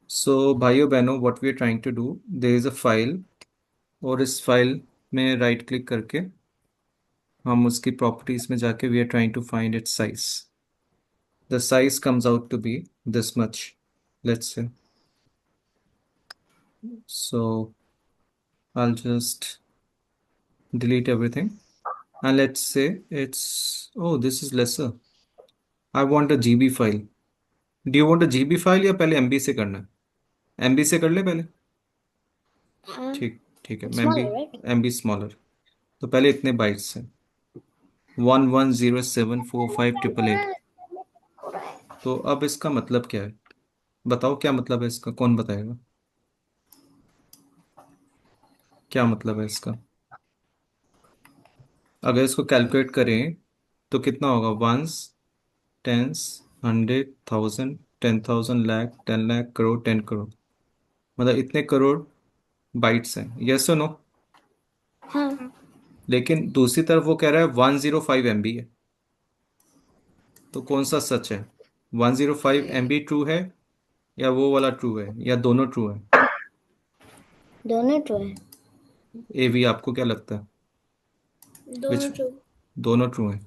सो भाइयों बहनों, what we are trying to do, there is a file. और इस फाइल में राइट क्लिक करके हम उसकी प्रॉपर्टीज में जाके we are trying to find its size. The size comes out to be this much, let's say. So I'll just delete everything and let's say it's, oh, this is lesser. I want a GB file. Do you want a GB file या पहले MB से करना है? MB से कर ले पहले। ठीक ठीक है, It's मैं MB, smaller, right? MB smaller. तो पहले इतने बाइट्स हैं, 11074588। तो अब इसका मतलब क्या है? बताओ क्या मतलब है इसका, कौन बताएगा? क्या मतलब है इसका? अगर इसको कैलकुलेट करें तो कितना होगा? Ones, tens, hundred, thousand, 10,000, lakh, 10 lakh, crore, 10 crore. मतलब इतने करोड़ बाइट्स हैं, यस और नो? हाँ। लेकिन दूसरी तरफ वो कह रहा है 105 MB है। तो कौन सा सच है? 105 MB ट्रू है या वो वाला ट्रू है या दोनों ट्रू है? दोनों ट्रू है। ए भी आपको क्या लगता है? विच? दोनों ट्रू। दोनों ट्रू है।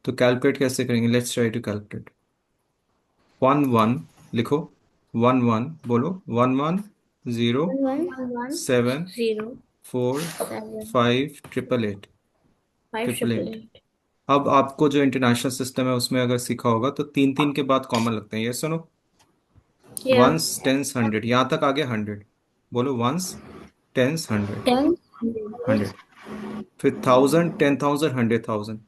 तो कैलकुलेट कैसे करेंगे? Let's try to calculate. 11 लिखो, 11 बोलो, 11, 0, one one one 7, zero 4, seven 5, 888, five triple triple eight. Eight अब आपको जो इंटरनेशनल सिस्टम है उसमें अगर सीखा होगा तो तीन तीन के बाद कॉमन लगते हैं, ये सुनो। या वंस, टेंस, हंड्रेड, यहाँ तक आगे हंड्रेड। बोलो, वंस, टेंस, हंड्रेड, 10 100 हंड्रेड। फिर थाउजेंड, 10,000, 100,000।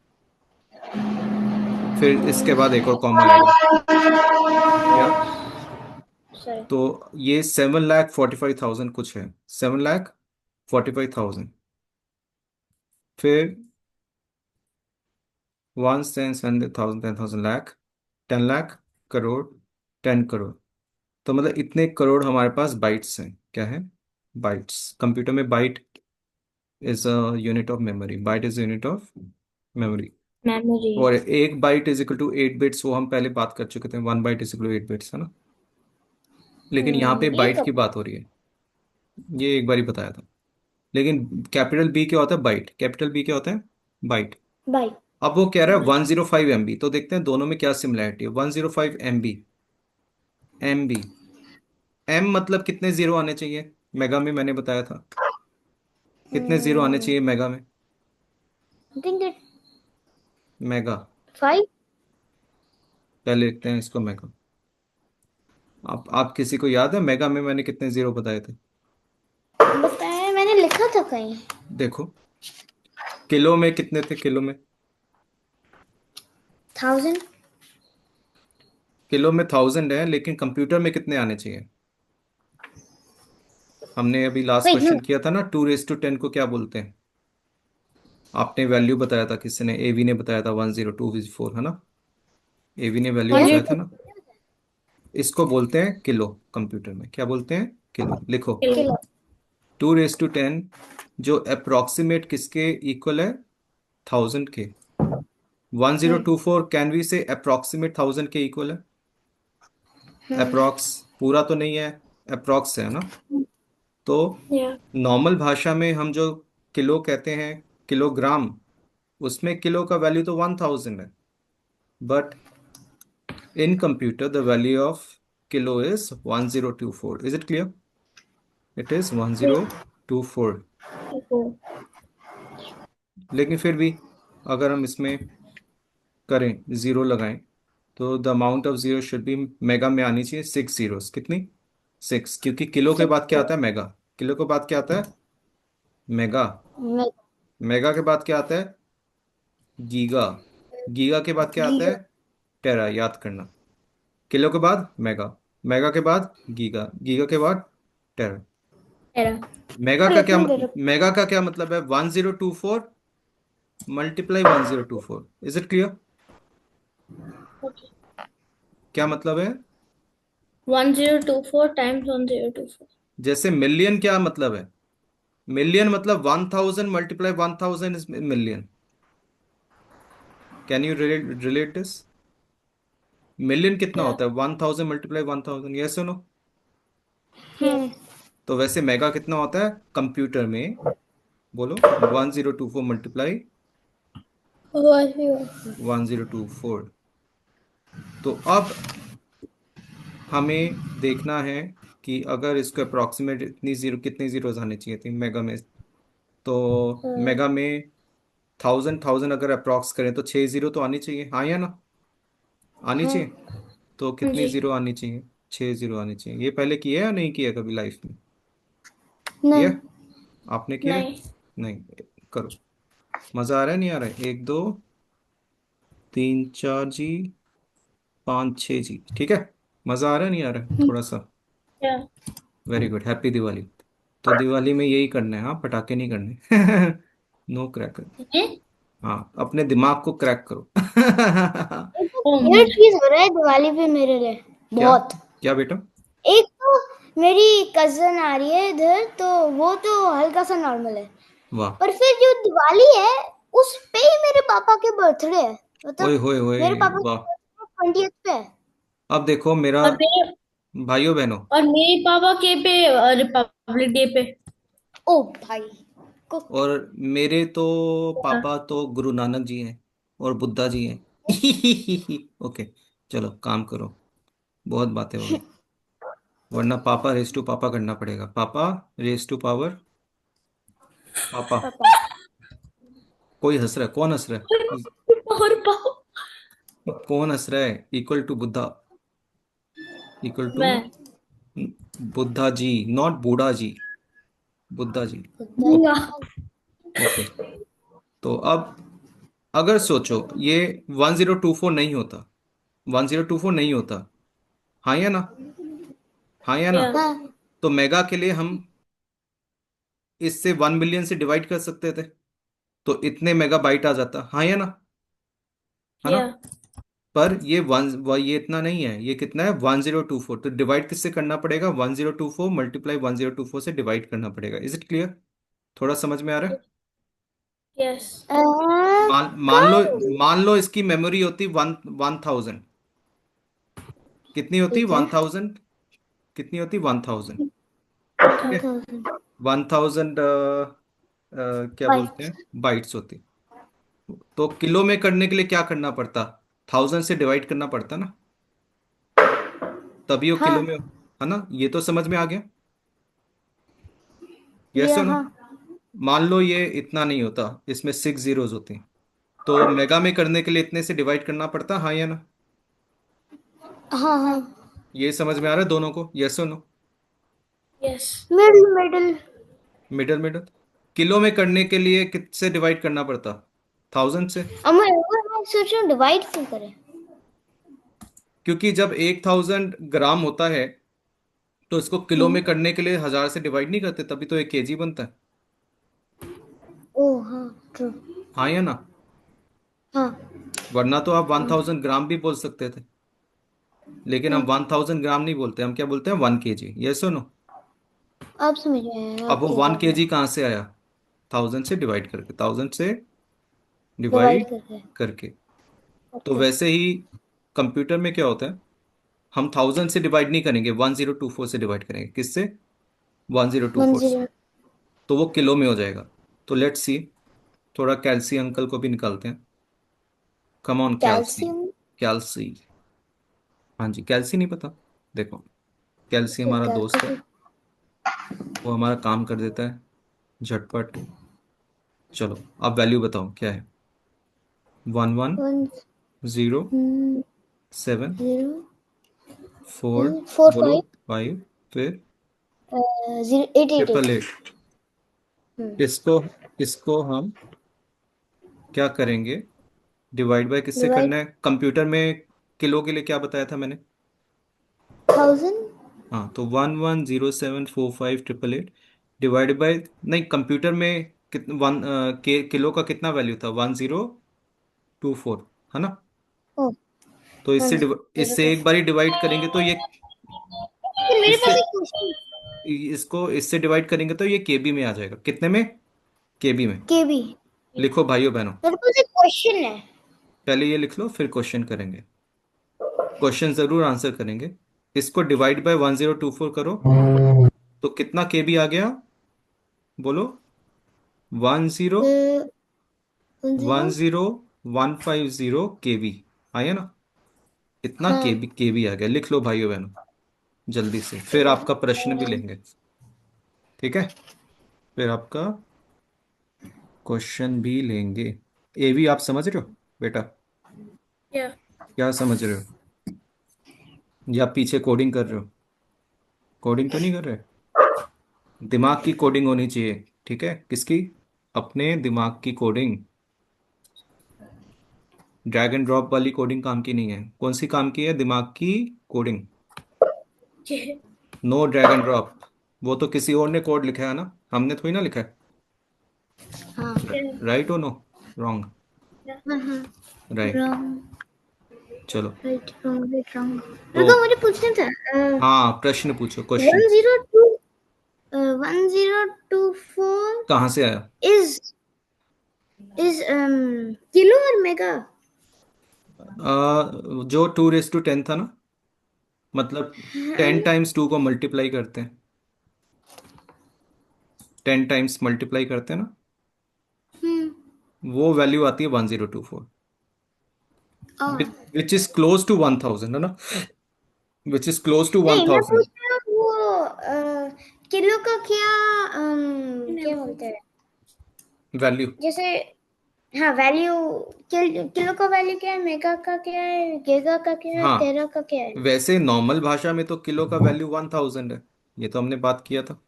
फिर इसके बाद एक और कॉमा आएगा, क्या? सॉरी। तो ये 7,45,000 कुछ है, 7,45,000। फिर वन, टेंस, 100,000, 10,000, लाख, 10 लाख, करोड़, 10 करोड़। तो मतलब इतने करोड़ हमारे पास बाइट्स हैं। क्या है? बाइट्स। कंप्यूटर में byte is a unit of memory. Byte is unit of memory. Memory. और एक byte is equal to 8 bits, वो हम पहले बात कर चुके थे, 1 byte is equal to 8 bits, है ना? लेकिन यहाँ पे ये बाइट कब? की बात हो रही है। ये एक बार ही बताया था। लेकिन कैपिटल बी क्या होता है? बाइट। कैपिटल बी क्या होता है? बाइट। बाई। अब वो कह रहा है 105 MB, तो देखते हैं दोनों में क्या सिमिलरिटी है। 105 MB, MB, एम मतलब कितने जीरो आने चाहिए? मेगा में मैंने बताया था। कितने जीरो आने चाहिए मेगा में? I think it mega. 5। पहले लिखते हैं इसको मेगा। आप किसी को याद है मेगा में मैंने कितने जीरो बताए थे? बताया, मैंने लिखा था कहीं। देखो, किलो में कितने थे? किलो में, 1000। किलो में 1,000 है, लेकिन कंप्यूटर में कितने आने चाहिए? हमने अभी लास्ट वेट नो। क्वेश्चन किया था ना, 2 raised to 10 को क्या बोलते हैं? आपने वैल्यू बताया था, किसी ने, एवी ने बताया था, 102 4, है ना? एवी ने वैल्यू बताया था 102 ना। इसको बोलते हैं किलो। कंप्यूटर में क्या बोलते हैं? किलो। लिखो, किलो। 2 raised to 10, जो अप्रोक्सीमेट किसके इक्वल है? 1,000 के। 1024 कैन वी से अप्रोक्सीमेट 1,000 के इक्वल है? अप्रोक्स, पूरा तो नहीं है, अप्रोक्स है ना? तो या नॉर्मल भाषा में हम जो किलो कहते हैं, किलोग्राम, उसमें किलो का वैल्यू तो 1,000 है। But in computer the value of kilo is 1024। Is it clear? It is 1024। लेकिन फिर भी अगर हम इसमें करें, जीरो लगाएं, तो the amount of zero should be, mega में आनी चाहिए 6 zeros। कितनी? 6, क्योंकि किलो के बाद क्या आता है? मेगा। किलो के बाद क्या आता है? मेगा। मेगा के बाद क्या आता है? गीगा। गीगा के बाद क्या आता है? गीगा। टेरा। याद करना, किलो के बाद मेगा, मेगा के बाद गीगा, गीगा के बाद टेरा। एरा। मेगा का क्या लिखने दे रहा। मेगा का क्या मतलब है? 1024 मल्टीप्लाई 1024। Is it clear? क्या मतलब है? 1024 टाइम्स 1024। जैसे मिलियन क्या मतलब है? मिलियन मतलब 1,000 multiply 1,000 is million. Can you relate this? Million कितना या होता है? 1,000 मल्टीप्लाई 1,000, यस और नो? हम्म। तो वैसे मेगा कितना होता है कंप्यूटर में? बोलो। 1024 मल्टीप्लाई वही वही। 1024। तो अब हमें देखना है कि अगर इसको अप्रोक्सीमेट इतनी जीरो, कितनी जीरोस आनी चाहिए थी मेगा में? तो हाँ मेगा में थाउजेंड थाउजेंड अगर अप्रॉक्स करें तो 6 जीरो तो आनी चाहिए, हाँ या ना? आनी हाँ। चाहिए। तो हाँ कितनी जी। जीरो आनी चाहिए? 6 जीरो आनी चाहिए। ये पहले किया या नहीं किया कभी लाइफ में? किया? नहीं। आपने किया है? नहीं। नहीं। करो। मजा आ रहा है नहीं आ रहा है? एक दो तीन चार जी, पाँच छः जी, ठीक है। मजा आ रहा है नहीं आ रहा है थोड़ा सा? क्या? Very good, happy Diwali. तो दिवाली में यही करना है, हाँ, पटाखे नहीं करने। No cracker. है? हाँ, अपने दिमाग को क्रैक करो। ओ ये चीज हो रहा है दिवाली पे मेरे लिए क्या? बहुत। क्या बेटा? एक तो मेरी कजन आ रही है इधर, तो वो तो हल्का सा नॉर्मल है। वाह। पर फिर जो दिवाली है, उस पे ही मेरे पापा के बर्थडे है। ओए मतलब होए होए। मेरे पापा वाह। के 20th पे है। अब देखो मेरा, और मेरे भाइयों बहनों, और मेरे पापा के पे रिपब्लिक डे पे। ओ भाई को। और मेरे तो पापा तो गुरु नानक जी हैं और बुद्धा जी हैं। ओके, चलो काम करो, बहुत बातें हो गई। वरना पापा रेस टू पापा करना पड़ेगा। पापा रेस टू पावर पापा। पापा। कोई हंस रहा है? कौन हंस रहा है? और पापा कौन हंस रहा है? Equal to Buddha, equal to मैं बुद्धा जी, नॉट बूढ़ा जी, बुद्धा जी। दूंगा। ओके। ओके। तो अब अगर सोचो ये 1024 नहीं होता, 1024 नहीं होता, हाँ या ना? हाँ या ना? या हाँ। तो मेगा के लिए हम इससे 1 बिलियन से डिवाइड कर सकते थे, तो इतने मेगाबाइट आ जाता, हाँ या ना? है ना? या पर ये इतना नहीं है, ये कितना है? 1024। तो डिवाइड किससे करना पड़ेगा? 1024 मल्टीप्लाई 1024 से डिवाइड करना पड़ेगा। Is it clear? थोड़ा समझ में आ रहा है? यस। मान मान लो, काइंड। मान लो इसकी मेमोरी होती 1000। कितनी होती? ठीक है। 1000। कितनी होती? 1000। ठीक है। 1000 1000 क्या बोलते बाइट्स। हैं, बाइट्स होती। तो किलो में करने के लिए क्या करना पड़ता? 1000 से डिवाइड करना पड़ता ना, तभी वो किलो में, हाँ। है ना? ये तो समझ में आ गया? यस ये और नो? हाँ। मान लो ये इतना नहीं होता, इसमें 6 जीरोज होती, तो मेगा में करने के लिए इतने से डिवाइड करना पड़ता, हाँ या ना? हाँ हाँ। ये समझ में आ रहा है दोनों को? यस और no? Yes. Middle middle. Middle middle. Kilo में करने के लिए किससे डिवाइड करना पड़ता? 1000 से। अब मैं सोच रहा हूँ डिवाइड क्यों करें। क्योंकि जब 1000 ग्राम होता है तो इसको किलो में करने के लिए 1000 से डिवाइड नहीं करते, तभी तो 1 केजी बनता है। ओ हाँ। ट्रू। हाँ या ना? हाँ वरना तो आप 1000 ग्राम भी बोल सकते थे, लेकिन हम हाँ। 1000 ग्राम नहीं बोलते, हम क्या बोलते हैं? 1 केजी। यस और नो? आप समझ गए, अब आप वो क्या वन बोल रहे केजी हैं। कहाँ से आया? 1000 से डिवाइड करके, 1000 से डिवाइड डिवाइड करके। करके। तो ओके। वैसे ही कंप्यूटर में क्या होता है, हम 1000 से डिवाइड नहीं करेंगे, 1024 से डिवाइड करेंगे। किससे? 1024 से। 10। तो वो किलो में हो जाएगा। तो लेट्स सी, थोड़ा कैल्सी अंकल को भी निकालते हैं। कम ऑन कैल्सी। कैल्शियम। कैल्सी। हाँ जी, कैल्सी नहीं पता? देखो, कैल्सी ओके हमारा दोस्त है, कैल्शियम। वो हमारा काम कर देता है झटपट। चलो, अब वैल्यू बताओ क्या है? 11 वन। 07 जीरो। 4, 4 बोलो 5। 5, फिर 8 8 8। 888। इसको इसको हम क्या करेंगे? डिवाइड बाय किससे डिवाइड करना है कंप्यूटर में? किलो के लिए क्या बताया था मैंने? 1000। हाँ, तो 11074588 डिवाइड बाय, नहीं, कंप्यूटर में कितना किलो का कितना वैल्यू था? 1024, है ना? ओ तो वन जीरो इससे टू। एक बारी डिवाइड करेंगे तो ये, मेरे इससे पास एक क्वेश्चन। इसको इससे डिवाइड करेंगे तो ये केबी में आ जाएगा। कितने में? केबी में। केबी। लिखो भाइयों बहनों, मेरे पास एक क्वेश्चन है। पहले ये लिख लो फिर क्वेश्चन करेंगे। क्वेश्चन जरूर आंसर करेंगे। इसको डिवाइड बाय 1024 करो, तो कितना केबी आ गया, बोलो। 10 10 10,150 केबी आया ना। इतना हाँ केबी आ गया, लिख लो भाइयों बहनों जल्दी से, फिर आपका प्रश्न भी लेंगे। ठीक है, फिर आपका क्वेश्चन भी लेंगे। एवी आप समझ रहे हो बेटा? या क्या समझ रहे हो? या पीछे कोडिंग कर रहे हो? कोडिंग तो नहीं कर रहे? दिमाग की कोडिंग होनी चाहिए, ठीक है, किसकी? अपने दिमाग की कोडिंग। ड्रैग एंड ड्रॉप वाली कोडिंग काम की नहीं है। कौन सी काम की है? दिमाग की coding. No drag and drop. वो तो किसी और ने कोड लिखा है ना, हमने थोड़ी ना लिखा है। हाँ राइट और नो? रॉन्ग? हाँ हाँ राइट। रॉन्ग चलो, राइट रॉन्ग। तो रुको मुझे पूछना था। हाँ, प्रश्न पूछो, क्वेश्चन। 102 1024 कहाँ से आया? इज किलो और मेगा। जो 2 रेस टू 10 था ना, मतलब 10 टाइम्स 2 को मल्टीप्लाई करते हैं, 10 टाइम्स मल्टीप्लाई करते हैं ना, हम्म वो वैल्यू आती है 1024, और विच इज क्लोज टू 1000, है ना, which is close to one नहीं, मैं थाउजेंड पूछ रहा हूँ वो किलो का क्या क्या बोलते हैं वैल्यू। जैसे। हाँ वैल्यू। किलो का वैल्यू क्या है, मेगा का क्या है, गीगा का क्या है, हाँ, तेरा का क्या है। वैसे नॉर्मल भाषा में तो किलो का वैल्यू 1000 है, ये तो हमने बात किया था।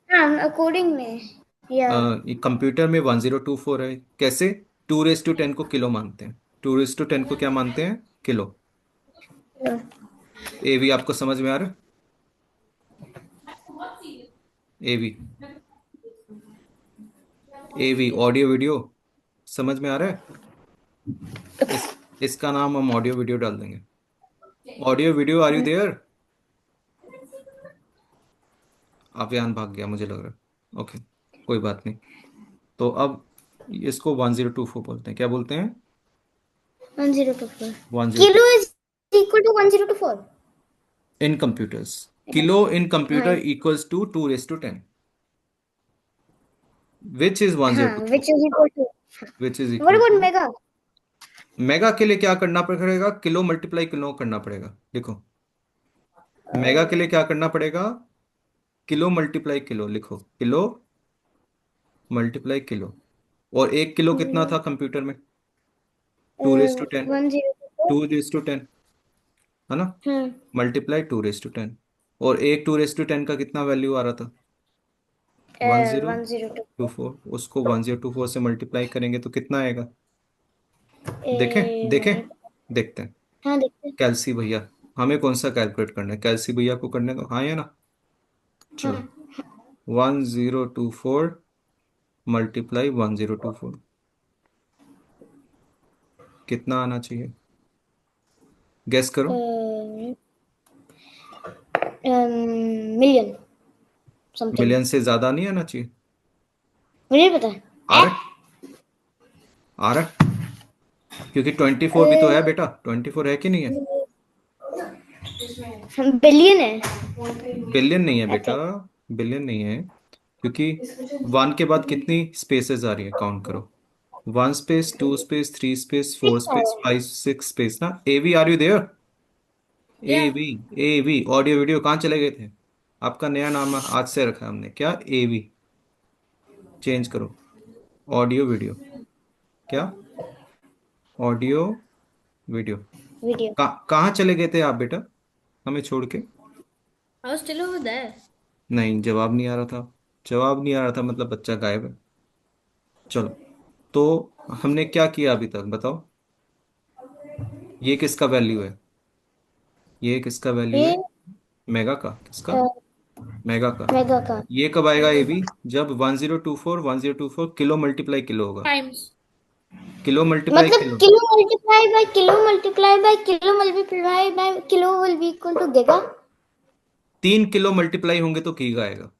हाँ कोडिंग में या ये कंप्यूटर में 1024 है। कैसे? 2 रेस टू 10 को किलो मानते हैं, 2 रेस टू 10 को क्या मानते हैं? किलो। ए भी आपको समझ में आ रहा है? ए भी, ए भी ऑडियो वीडियो समझ में आ रहा है? इसका नाम हम ऑडियो वीडियो डाल देंगे। Audio video, are you there? अभियान भाग गया मुझे लग रहा है। ओके, कोई बात नहीं। तो अब इसको 1024 बोलते हैं, क्या बोलते हैं? 1024 1024 kilo is equal to 1024। In computers. Kilo in हाँ computer equals to 2 raise to 10, which is one zero हाँ two four which is equal to. Which is what equal about to mega. Mega के लिए क्या करना पड़ेगा? Kilo multiply kilo करना पड़ेगा, देखो। मेगा के लिए क्या करना पड़ेगा? किलो मल्टीप्लाई किलो, लिखो, किलो मल्टीप्लाई किलो। और 1 किलो कितना था कंप्यूटर में? 2 रेस टू 10, 1024। 2 रेस टू 10, है ना, हम्म मल्टीप्लाई 2 रेस टू 10। और एक 2 रेस टू 10 का कितना वैल्यू आ रहा था? One zero 1024। टू फोर उसको 1024 से मल्टीप्लाई करेंगे तो कितना आएगा? देखें, देखें, नहीं देखते हैं। हाँ देखते हैं। कैलसी भैया, हमें कौन सा कैलकुलेट करना है? कैलसी भैया को करने दो, हाँ या ना। चलो, हाँ 1024 मल्टीप्लाई 1024, कितना आना चाहिए? गेस करो। Million something. मिलियन से ज्यादा नहीं आना चाहिए? मुझे नहीं पता आ है। रहा है? आ रहा है? क्योंकि 24 भी तो है बेटा, 24 है कि नहीं है? बिलियन है बिलियन नहीं है आई बेटा, थिंक। बिलियन नहीं है, क्योंकि 1 के बाद कितनी स्पेसेस आ रही है, काउंट करो। 1 space, 2 space, 3 space, 4 space, 5 6 space ना। A V, are you there? A या V, A V audio video कहाँ चले गए थे? आपका नया नाम आज से रखा है हमने, क्या? ए वी, चेंज करो, ऑडियो वीडियो। क्या? Audio video. वीडियो। कहाँ चले गए थे आप बेटा, हमें छोड़ के? I was still over there. नहीं, जवाब नहीं आ रहा था। जवाब नहीं आ रहा था मतलब बच्चा गायब है। चलो, तो हमने क्या किया अभी तक, बताओ। ये किसका वैल्यू है? ये किसका वैल्यू है? ये मेगा का? किसका? मेगा का। मेगा का। ये कब आएगा ये भी? जब 1024 किलो मल्टीप्लाई किलो होगा। टाइम्स। किलो मल्टीप्लाई मतलब kilo. Kilo multiply by kilo multiply by kilo multiply by kilo will be equal to giga. 3 kilo multiply होंगे तो गीगा आएगा।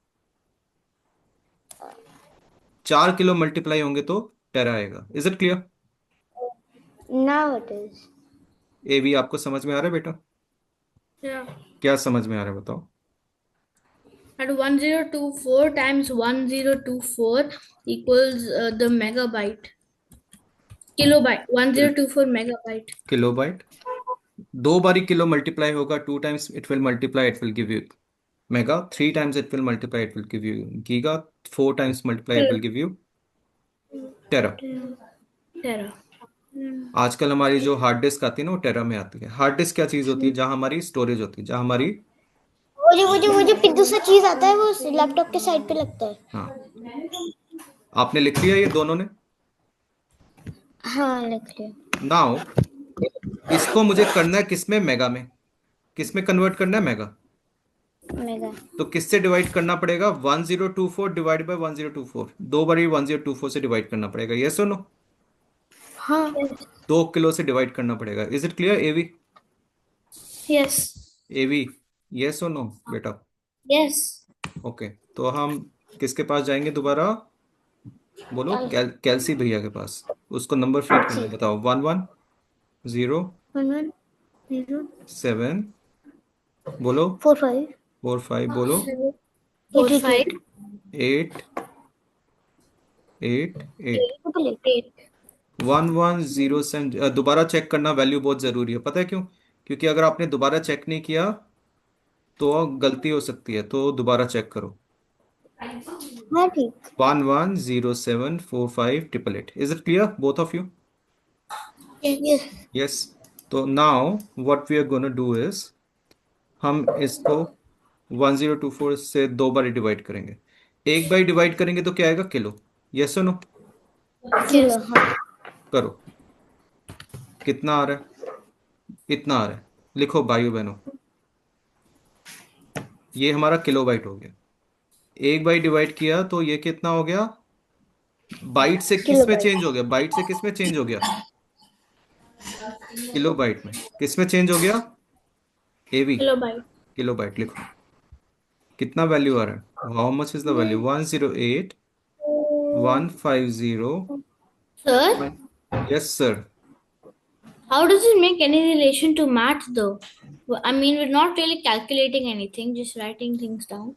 4 किलो मल्टीप्लाई होंगे तो टेरा आएगा। Is it clear? Now it is. ये भी आपको समझ में आ रहा है बेटा? या क्या समझ में आ रहा है बताओ? At 1024 times 1024 equals the megabyte. Kilobyte. 1024 megabyte. Kilobyte. दो बारी किलो मल्टीप्लाई होगा, 2 times it will multiply, it will give you mega, 3 times it will multiply, it will give you giga, 4 times multiply, it will give you tera. Tera. आजकल हमारी जो hard disk आती है ना वो टेरा में आती है। हार्ड डिस्क क्या चीज होती है? जहाँ हमारी स्टोरेज होती है, जहाँ हमारी, वो जो फिर दूसरा चीज आता है वो लैपटॉप के साइड पे लगता है। हाँ। आपने लिख लिया ये दोनों ने? हाँ लिख लिया। नाउ इसको मुझे करना है किसमें? मेगा में। किसमें कन्वर्ट करना है? मेगा। मेगा। तो किससे डिवाइड करना पड़ेगा? 1024 डिवाइड बाई 1024, दो बारी 1024 से डिवाइड करना पड़ेगा। यस और नो? हाँ 2 किलो से डिवाइड करना पड़ेगा। Is it clear Avi? Yes. Avi, yes और नो बेटा? Yes. ओके, तो हम किसके पास जाएंगे दोबारा? बोलो, कैल्सी भैया के पास। उसको नंबर फीड करना है, बताओ। 11 0 1 0 7, बोलो। 4 5 4 5, बोलो। 4 8 5 8 8 8 8। 8 8. 1107। दोबारा चेक करना वैल्यू बहुत जरूरी है, पता है क्यों? क्योंकि अगर आपने दोबारा चेक नहीं किया तो गलती हो सकती है, तो दोबारा चेक करो। हाँ ठीक। 110745 888। Is it clear both of you? Yes. Yes. तो now what we are gonna do is, हम इसको 1024 से दो बार डिवाइड करेंगे। एक बार डिवाइड करेंगे तो क्या आएगा? किलो। यस और नो? किलो हाँ। करो। कितना आ रहा है? इतना आ रहा है। लिखो भाइयों बहनों, ये हमारा किलो बाइट हो गया। एक बाइट डिवाइड किया तो ये कितना हो गया? बाइट से किलो किस में बाइट। चेंज हो गया? बाइट से किस में चेंज हो गया? किलो बाइट में। किस में चेंज हो गया? एवी। Kilobyte. किलो बाइट लिखो। कितना वैल्यू आ रहा है? How much is the value? 108 150। Sir, yes sir. how does it make any relation to math though? I mean, we're not really calculating anything, just writing things down.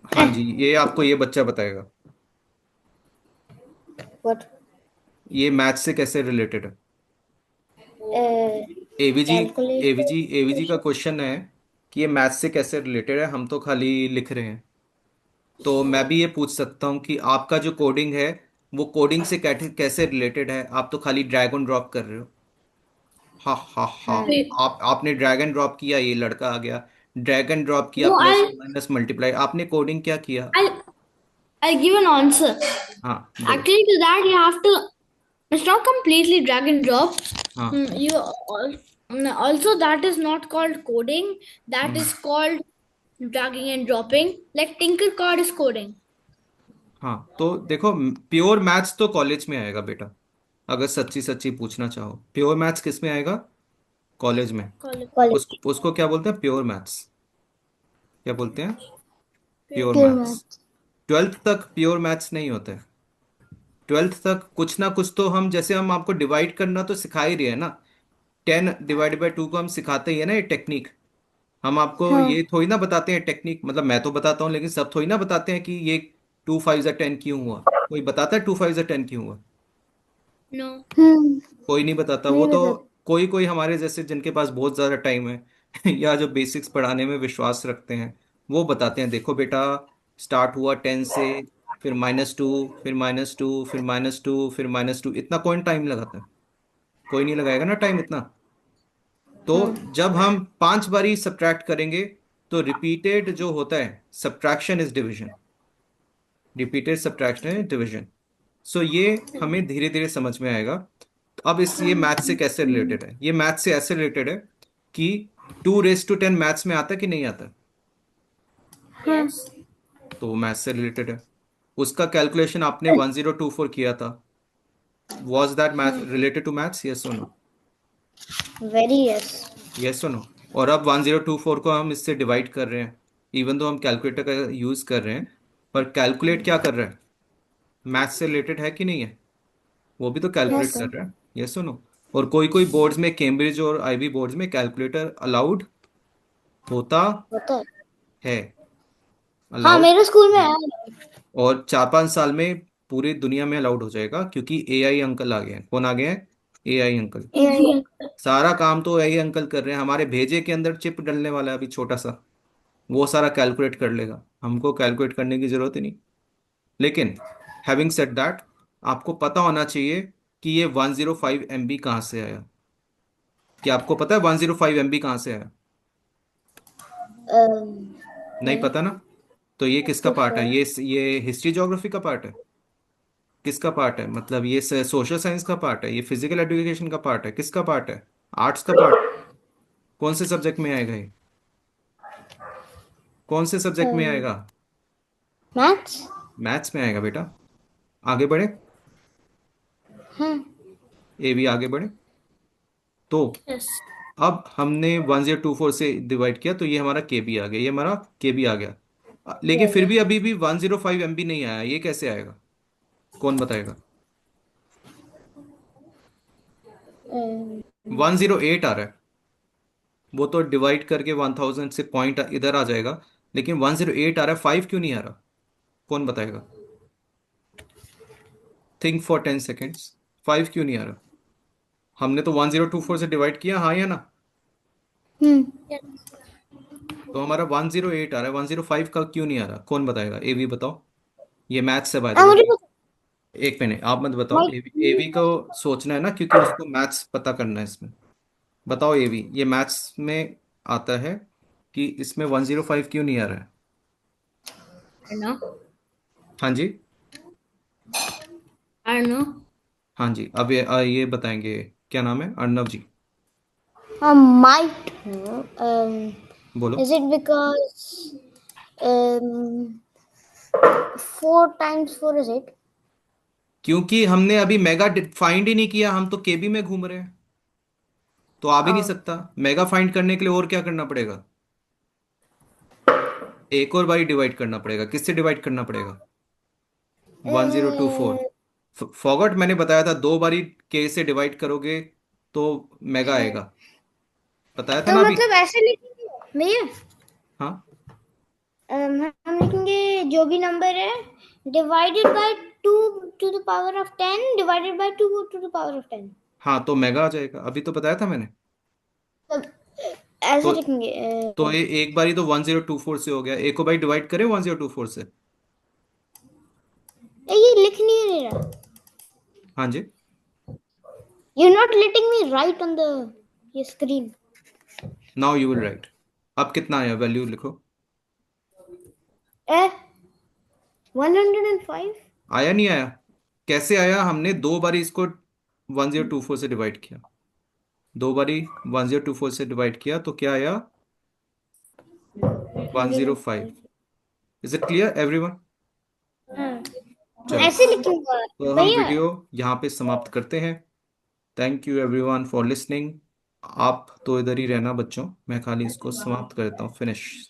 हाँ जी, ये आपको ये बच्चा बताएगा। व्हाट? ये मैथ से कैसे रिलेटेड है? एवीजी। कैलकुलेटर। एवीजी का क्वेश्चन है कि ये मैथ से कैसे रिलेटेड है, हम तो खाली लिख रहे हैं। तो मैं भी ये पूछ सकता हूँ कि आपका जो कोडिंग है वो कोडिंग से कैसे रिलेटेड है? आप तो खाली ड्रैग एंड ड्रॉप कर रहे हो। हा हा हा। हाँ Wait, आपने ड्रैग एंड ड्रॉप किया, ये लड़का आ गया। ड्रैग एंड ड्रॉप किया, no, प्लस माइनस मल्टीप्लाई। आपने कोडिंग क्या किया? I'll, I'll give an answer. हाँ बोलो। Actually, to that you have to. It's not completely drag and drop. हाँ। Also that is not called coding. That hmm, is called dragging and dropping. Like Tinkercad is coding. हाँ तो देखो, pure maths तो college में आएगा बेटा। अगर सच्ची सच्ची पूछना चाहो, प्योर मैथ्स किस में आएगा? कॉलेज में। कॉलेज। उसको क्या बोलते हैं? Pure maths. क्या बोलते हैं? Pure pure maths. Math. 12th तक प्योर मैथ्स नहीं होते। 12th तक कुछ ना कुछ तो हम, जैसे हम आपको डिवाइड करना तो सिखा ही रहे हैं ना। 10 डिवाइड बाई 2 को हम सिखाते ही है ना, ये टेक्निक। हम आपको हाँ। ये थोड़ी ना बताते हैं टेक्निक, मतलब मैं तो बताता हूँ लेकिन सब थोड़ी ना बताते हैं कि ये 2 5 10 क्यों हुआ। कोई बताता है 2 5 10 क्यों हुआ? No. कोई नहीं बताता। वो नहीं तो बता। कोई कोई हमारे जैसे जिनके पास बहुत ज़्यादा टाइम है या जो बेसिक्स पढ़ाने में विश्वास रखते हैं, वो बताते हैं देखो बेटा, स्टार्ट हुआ 10 से, फिर -2, फिर -2, फिर -2, फिर -2। इतना कौन टाइम लगाता है? कोई नहीं लगाएगा ना टाइम इतना। तो हाँ जब हम 5 बारी सब्ट्रैक्ट करेंगे तो रिपीटेड जो होता है subtraction is division. Repeated subtraction is division. So ये हमें धीरे धीरे समझ में आएगा। तो अब इस, ये मैथ से कैसे रिलेटेड है? ये मैथ से ऐसे रिलेटेड है कि 2 raised to 10 मैथ्स में आता है कि नहीं आता? Yes. तो वो मैथ से रिलेटेड है। उसका कैलकुलेशन आपने 1024 किया था। Was that math related to maths? Yes और नो? Very yes. यस और नो? और अब 1024 को हम इससे डिवाइड कर रहे हैं, इवन दो हम कैलकुलेटर का यूज कर रहे हैं, पर कैलकुलेट क्या कर रहा है? मैथ से रिलेटेड है कि नहीं है? वो भी तो कैलकुलेट यस कर रहा है। यस और नो? और कोई कोई बोर्ड्स में, कैम्ब्रिज और आईबी बोर्ड्स में कैलकुलेटर अलाउड होता होता है। है। हाँ, अलाउड। मेरे स्कूल में है। और 4-5 साल में पूरी दुनिया में अलाउड हो जाएगा, क्योंकि एआई अंकल आ गए हैं। कौन आ गए हैं? AI uncle. ए, सारा काम तो एआई अंकल कर रहे हैं। हमारे भेजे के अंदर चिप डलने वाला है अभी छोटा सा, वो सारा कैलकुलेट कर लेगा, हमको कैलकुलेट करने की जरूरत ही नहीं। लेकिन हैविंग सेड दैट, आपको पता होना चाहिए कि ये 105 MB कहाँ से आया। क्या आपको पता है 105 MB कहाँ से आया? नहीं नहीं। पता ना? तो ये किसका तो पार्ट है? फिर ये हिस्ट्री ज्योग्राफी का पार्ट है? किसका पार्ट है? मतलब ये सोशल साइंस का पार्ट है? ये फिजिकल एजुकेशन का पार्ट है? किसका पार्ट है? आर्ट्स का पार्ट? कौन से सब्जेक्ट में आएगा ये? कौन से सब्जेक्ट में आएगा? मैथ्स। मैथ्स में आएगा बेटा। आगे बढ़े। हाँ। ए भी आगे बढ़े। तो Yes. अब हमने 1024 से डिवाइड किया, तो ये हमारा के बी आ गया, ये हमारा के बी आ गया। लेकिन फिर भी अभी भी 105 MB नहीं आया, ये कैसे आएगा? कौन बताएगा? 108 आ रहा है। वो तो डिवाइड करके 1000 से पॉइंट इधर आ जाएगा, लेकिन 108 आ रहा है, 5 क्यों नहीं आ रहा? कौन बताएगा? Think for 10 seconds. 5 क्यों नहीं आ रहा? हमने तो 1024 से डिवाइड किया, हाँ या ना? हम्म। तो हमारा 108 आ रहा है, 105 का क्यों नहीं आ रहा? कौन बताएगा? ए भी बताओ। ये मैथ्स है बाय द वे। मुझे पता। एक मिनट, आप मत बताओ। भाई, एवी को सोचना है ना, क्योंकि उसको मैथ्स पता करना है इसमें। बताओ एवी, ये मैथ्स में आता है कि इसमें 105 क्यों नहीं आ रहा है? I don't know. हाँ जी। I don't know. हाँ जी, अब ये बताएंगे। क्या नाम है? अर्णव जी। might know. बोलो। Is it because 4 times 4 is it? क्योंकि हमने अभी मेगा फाइंड ही नहीं किया, हम तो केबी में घूम रहे हैं, तो आ भी नहीं Oh. सकता। मेगा फाइंड करने के लिए और क्या करना पड़ेगा? एक और बारी डिवाइड करना पड़ेगा। किससे डिवाइड करना पड़ेगा? 1024। Uh, फॉगट मैंने बताया था, 2 बारी के से डिवाइड करोगे तो मेगा आएगा। बताया था तो ना अभी। मतलब ऐसे लिखेंगे भैया। हाँ। हम लिखेंगे जो भी नंबर है divided by 2 to the power of 10 divided by 2 to the power of 10। हाँ, तो मेगा आ जाएगा, अभी तो बताया था मैंने। तो ऐसे तो लिखेंगे। तो ये एक बारी तो 1024 से हो गया, एक को बाई डिवाइड करें 1024 से। ये लिख नहीं रहा। हाँ जी। You're not letting me write on the ये screen. Now you will write. अब कितना आया? वैल्यू लिखो। Eh, 105। आया नहीं आया? कैसे आया? हमने 2 बारी इसको 1024 से डिवाइड किया। 2 बारी 1024 से डिवाइड किया तो क्या आया? 105। 105। Is it clear everyone? हाँ, चलो, ऐसे लिखूंगा तो हम भैया। वीडियो यहाँ पे समाप्त करते हैं। Thank you everyone for listening. आप तो इधर ही रहना बच्चों, मैं खाली इसको समाप्त करता हूँ, फिनिश।